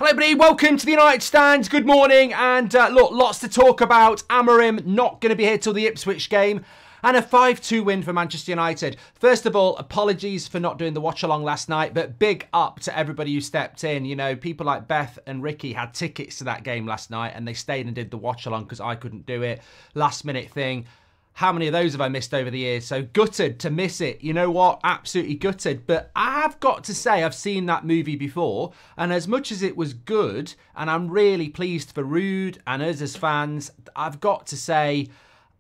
Hello everybody, welcome to the United Stand, good morning, and look, lots to talk about. Amorim not going to be here till the Ipswich game, and a 5-2 win for Manchester United. First of all, apologies for not doing the watch-along last night, but big up to everybody who stepped in. You know, people like Beth and Ricky had tickets to that game last night, and they stayed and did the watch-along because I couldn't do it. Last-minute thing. How many of those have I missed over the years? So gutted to miss it. You know what? Absolutely gutted. But I have got to say, I've seen that movie before. And as much as it was good, and I'm really pleased for Ruud and us as fans, I've got to say,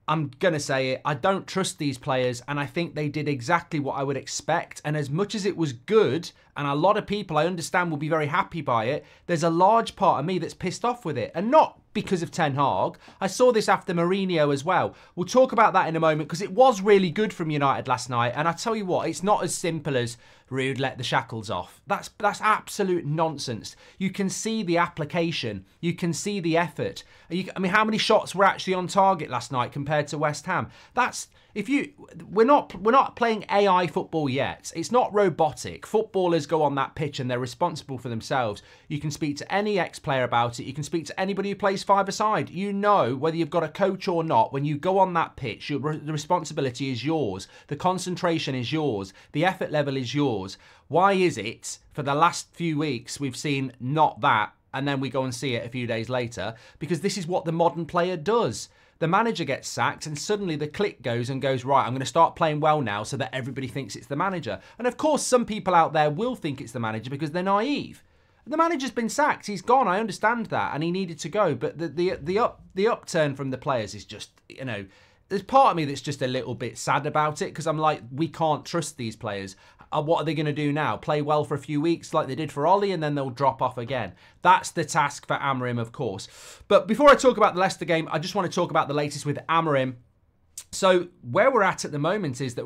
I'm going to say it, I don't trust these players. And I think they did exactly what I would expect. And as much as it was good, and a lot of people I understand will be very happy by it, there's a large part of me that's pissed off with it. And not because of Ten Hag. I saw this after Mourinho as well. We'll talk about that in a moment because it was really good from United last night. And I tell you what, it's not as simple as Ruud let the shackles off. That's absolute nonsense. You can see the application. You can see the effort. I mean, how many shots were actually on target last night compared to West Ham? We're not playing AI football yet. It's not robotic. Footballers go on that pitch and they're responsible for themselves. You can speak to any ex-player about it. You can speak to anybody who plays five-a-side. You know, whether you've got a coach or not, when you go on that pitch, the responsibility is yours. The concentration is yours. The effort level is yours. Why is it for the last few weeks we've seen not that, and then we go and see it a few days later? Because this is what the modern player does. The manager gets sacked and suddenly the click goes, right, I'm going to start playing well now so that everybody thinks it's the manager. And of course, some people out there will think it's the manager because they're naive. The manager's been sacked. He's gone. I understand that. And he needed to go. But the upturn from the players is just, you know, there's part of me that's just a little bit sad about it because I'm like, we can't trust these players. What are they going to do now? Play well for a few weeks like they did for Ollie and then they'll drop off again. That's the task for Amorim, of course. But before I talk about the Leicester game, I just want to talk about the latest with Amorim. So where we're at the moment is that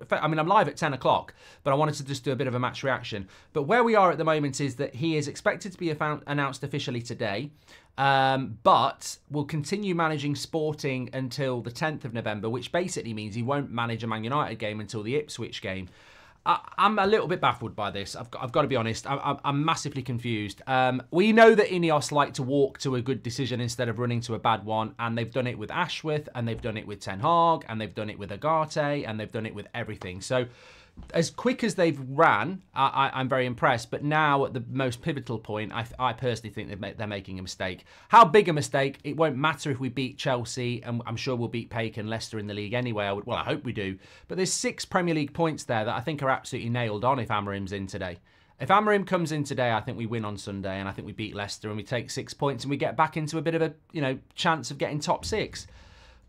I'm live at 10 o'clock, but I wanted to just do a bit of a match reaction. But where we are at the moment is that he is expected to be announced officially today, but will continue managing Sporting until the 10th of November, which basically means he won't manage a Man United game until the Ipswich game. I'm a little bit baffled by this. I've got to be honest. I'm massively confused. We know that Ineos like to walk to a good decision instead of running to a bad one, and they've done it with Ashworth, and they've done it with Ten Hag, and they've done it with Agate, and they've done it with everything. So as quick as they've ran, I'm very impressed. But now at the most pivotal point, I personally think they're making a mistake. How big a mistake? It won't matter if we beat Chelsea, and I'm sure we'll beat PAOK and Leicester in the league anyway. I hope we do. But there's 6 Premier League points there that I think are absolutely nailed on if Amorim's in today. If Amorim comes in today, I think we win on Sunday, and I think we beat Leicester, and we take 6 points, and we get back into a bit of a, you know, chance of getting top 6.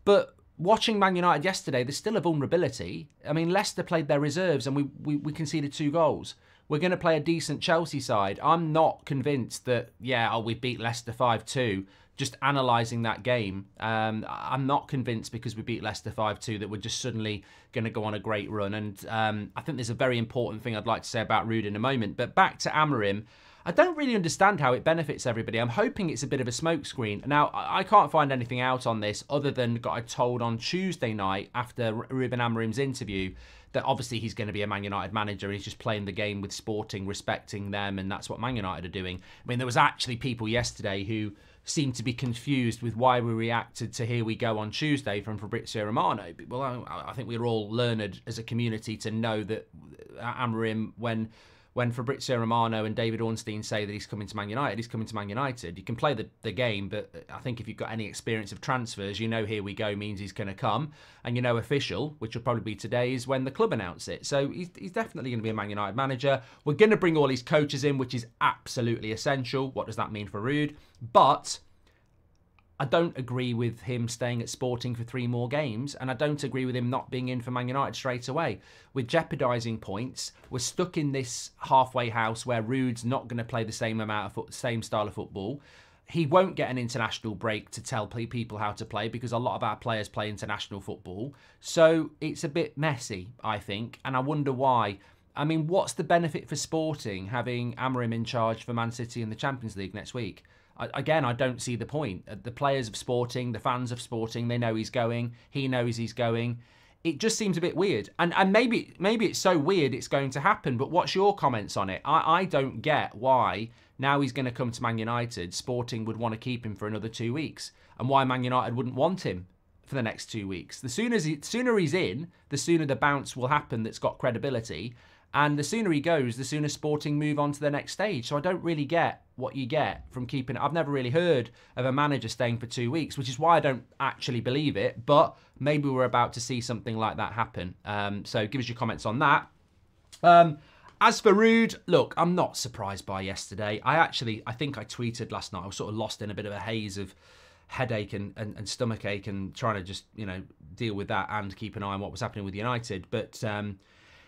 But watching Man United yesterday, there's still a vulnerability. I mean, Leicester played their reserves and we conceded 2 goals. We're going to play a decent Chelsea side. I'm not convinced that, we beat Leicester 5-2. Just analysing that game, I'm not convinced because we beat Leicester 5-2 that we're just suddenly going to go on a great run. And I think there's a very important thing I'd like to say about Ruud in a moment. But back to Amorim. I don't really understand how it benefits everybody. I'm hoping it's a bit of a smokescreen. Now, I can't find anything out on this other than got told on Tuesday night after Ruben Amorim's interview that obviously he's going to be a Man United manager and he's just playing the game with Sporting, respecting them, and that's what Man United are doing. I mean, there was actually people yesterday who seemed to be confused with why we reacted to "Here We Go" on Tuesday from Fabrizio Romano. Well, I think we're all learned as a community to know that Amorim, when Fabrizio Romano and David Ornstein say that he's coming to Man United, he's coming to Man United. You can play the game, but I think if you've got any experience of transfers, you know "Here we go" means he's going to come. And you know official, which will probably be today, is when the club announce it. So he's definitely going to be a Man United manager. We're going to bring all these coaches in, which is absolutely essential. What does that mean for Ruud? But I don't agree with him staying at Sporting for 3 more games, and I don't agree with him not being in for Man United straight away. We're jeopardising points. We're stuck in this halfway house where Ruud's not going to play the same style of football. He won't get an international break to tell people how to play because a lot of our players play international football. So it's a bit messy, I think, and I wonder why. I mean, what's the benefit for Sporting having Amorim in charge for Man City in the Champions League next week? Again, I don't see the point. The players of Sporting, the fans of Sporting, they know he's going. He knows he's going. It just seems a bit weird. And maybe it's so weird it's going to happen, but what's your comments on it? I don't get why Now he's going to come to Man United. Sporting would want to keep him for another 2 weeks. And why Man United wouldn't want him for the next 2 weeks. The sooner he's in, the sooner the bounce will happen that's got credibility. And the sooner he goes, the sooner Sporting move on to the next stage. So I don't really get what you get from keeping it. I've never really heard of a manager staying for 2 weeks, which is why I don't actually believe it. But maybe we're about to see something like that happen. So give us your comments on that. As for Ruud, look, I'm not surprised by yesterday. I think I tweeted last night. I was sort of lost in a bit of a haze of headache and stomach ache and trying to just, deal with that and keep an eye on what was happening with United. But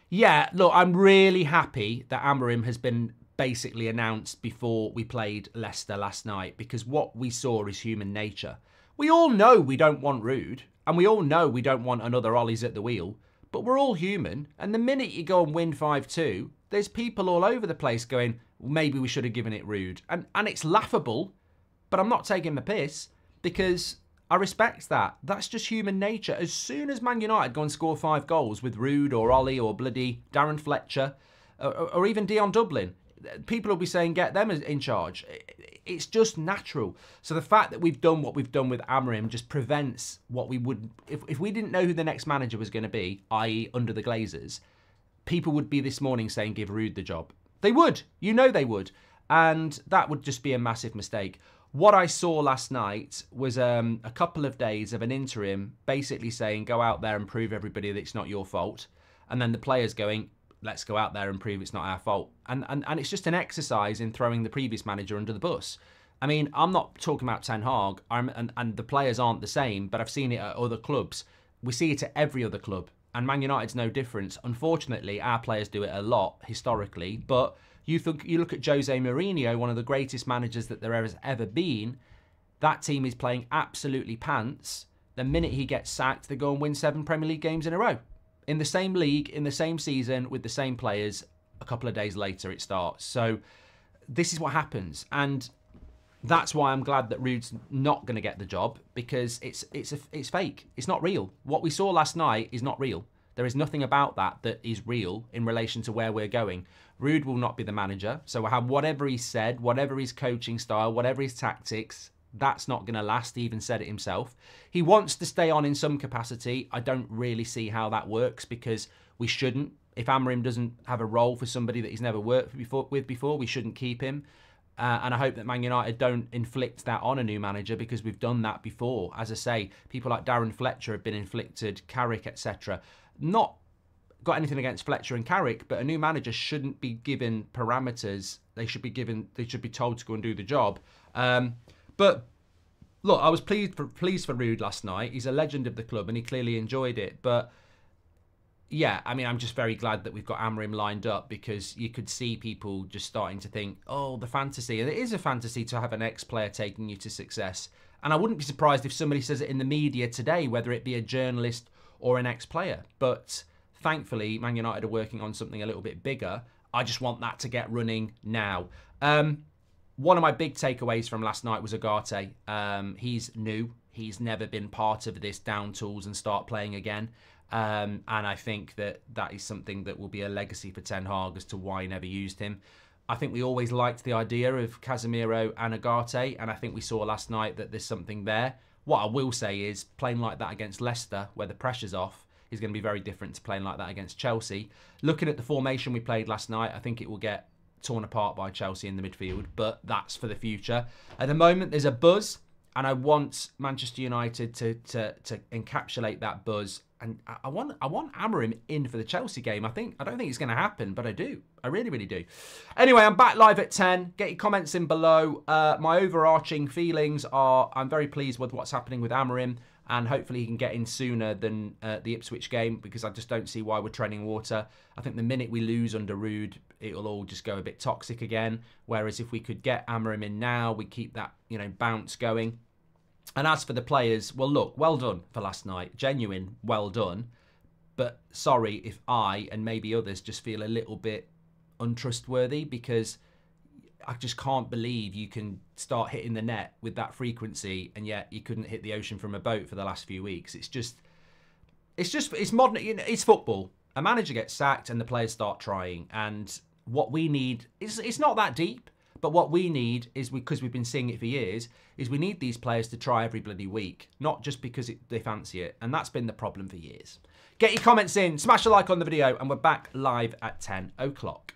yeah, look, I'm really happy that Amorim has been basically announced before we played Leicester last night, because what we saw is human nature. We all know we don't want Ruud, and we all know we don't want another Ollie's at the wheel, but we're all human. And the minute you go and win 5-2, there's people all over the place going, well, maybe we should have given it Ruud. And it's laughable, but I'm not taking the piss, because I respect that. That's just human nature. As soon as Man United go and score 5 goals with Ruud or Ollie or bloody Darren Fletcher or even Dion Dublin, people will be saying, get them in charge. It's just natural. So the fact that we've done what we've done with Amorim just prevents what we would... If we didn't know who the next manager was going to be, i.e. under the Glazers, people would be this morning saying, give Ruud the job. They would. They would. And that would just be a massive mistake. What I saw last night was a couple of days of an interim basically saying, go out there and prove everybody that it's not your fault. And then the players going, let's go out there and prove it's not our fault. And it's just an exercise in throwing the previous manager under the bus. I mean, I'm not talking about Ten Hag, and the players aren't the same, but I've seen it at other clubs. We see it at every other club. And Man United's no different. Unfortunately, our players do it a lot historically, but... You look at Jose Mourinho, one of the greatest managers that there has ever been. That team is playing absolutely pants. The minute he gets sacked, they go and win 7 Premier League games in a row. In the same league, in the same season, with the same players. A couple of days later, it starts. So this is what happens. And that's why I'm glad that Ruud's not going to get the job, because it's fake. It's not real. What we saw last night is not real. There is nothing about that is real in relation to where we're going. Ruud will not be the manager. So whatever he said, whatever his coaching style, whatever his tactics, that's not going to last. He even said it himself. He wants to stay on in some capacity. I don't really see how that works, because we shouldn't. If Amorim doesn't have a role for somebody that he's never worked with before, we shouldn't keep him. And I hope that Man United don't inflict that on a new manager, because we've done that before. As I say, people like Darren Fletcher have been inflicted, Carrick, etc. Not got anything against Fletcher and Carrick, but a new manager shouldn't be given parameters. They should be told to go and do the job. But look, I was pleased for Ruud last night. He's a legend of the club and he clearly enjoyed it. But yeah, I mean, I'm just very glad that we've got Amorim lined up, because you could see people just starting to think, oh, the fantasy. And it is a fantasy to have an ex-player taking you to success. And I wouldn't be surprised if somebody says it in the media today, whether it be a journalist or an ex-player. But thankfully, Man United are working on something a little bit bigger. I just want that to get running now. One of my big takeaways from last night was Ugarte. He's new. He's never been part of this down tools and start playing again. And I think that is something that will be a legacy for Ten Hag as to why he never used him. I think we always liked the idea of Casemiro and Ugarte, and I think we saw last night that there's something there. What I will say is playing like that against Leicester, where the pressure's off, is going to be very different to playing like that against Chelsea. Looking at the formation we played last night, I think it will get torn apart by Chelsea in the midfield, but that's for the future. At the moment, there's a buzz, and I want Manchester United to encapsulate that buzz. And I want Amorim in for the Chelsea game. I don't think it's going to happen, but I do. I really, really do. Anyway, I'm back live at 10. Get your comments in below. My overarching feelings are I'm very pleased with what's happening with Amorim, and hopefully he can get in sooner than the Ipswich game, because I just don't see why we're treading water. I think the minute we lose under Ruud, it'll all just go a bit toxic again. Whereas if we could get Amorim in now, we keep that, bounce going. And as for the players, well, look, well done for last night. Genuine, well done. But sorry if I and maybe others just feel a little bit untrustworthy, because I just can't believe you can start hitting the net with that frequency and yet you couldn't hit the ocean from a boat for the last few weeks. It's modern, it's football. A manager gets sacked and the players start trying. And what we need, it's not that deep. But what we need is, because we've been seeing it for years, is we need these players to try every bloody week, not just because they fancy it. And that's been the problem for years. Get your comments in, smash a like on the video, and we're back live at 10 o'clock.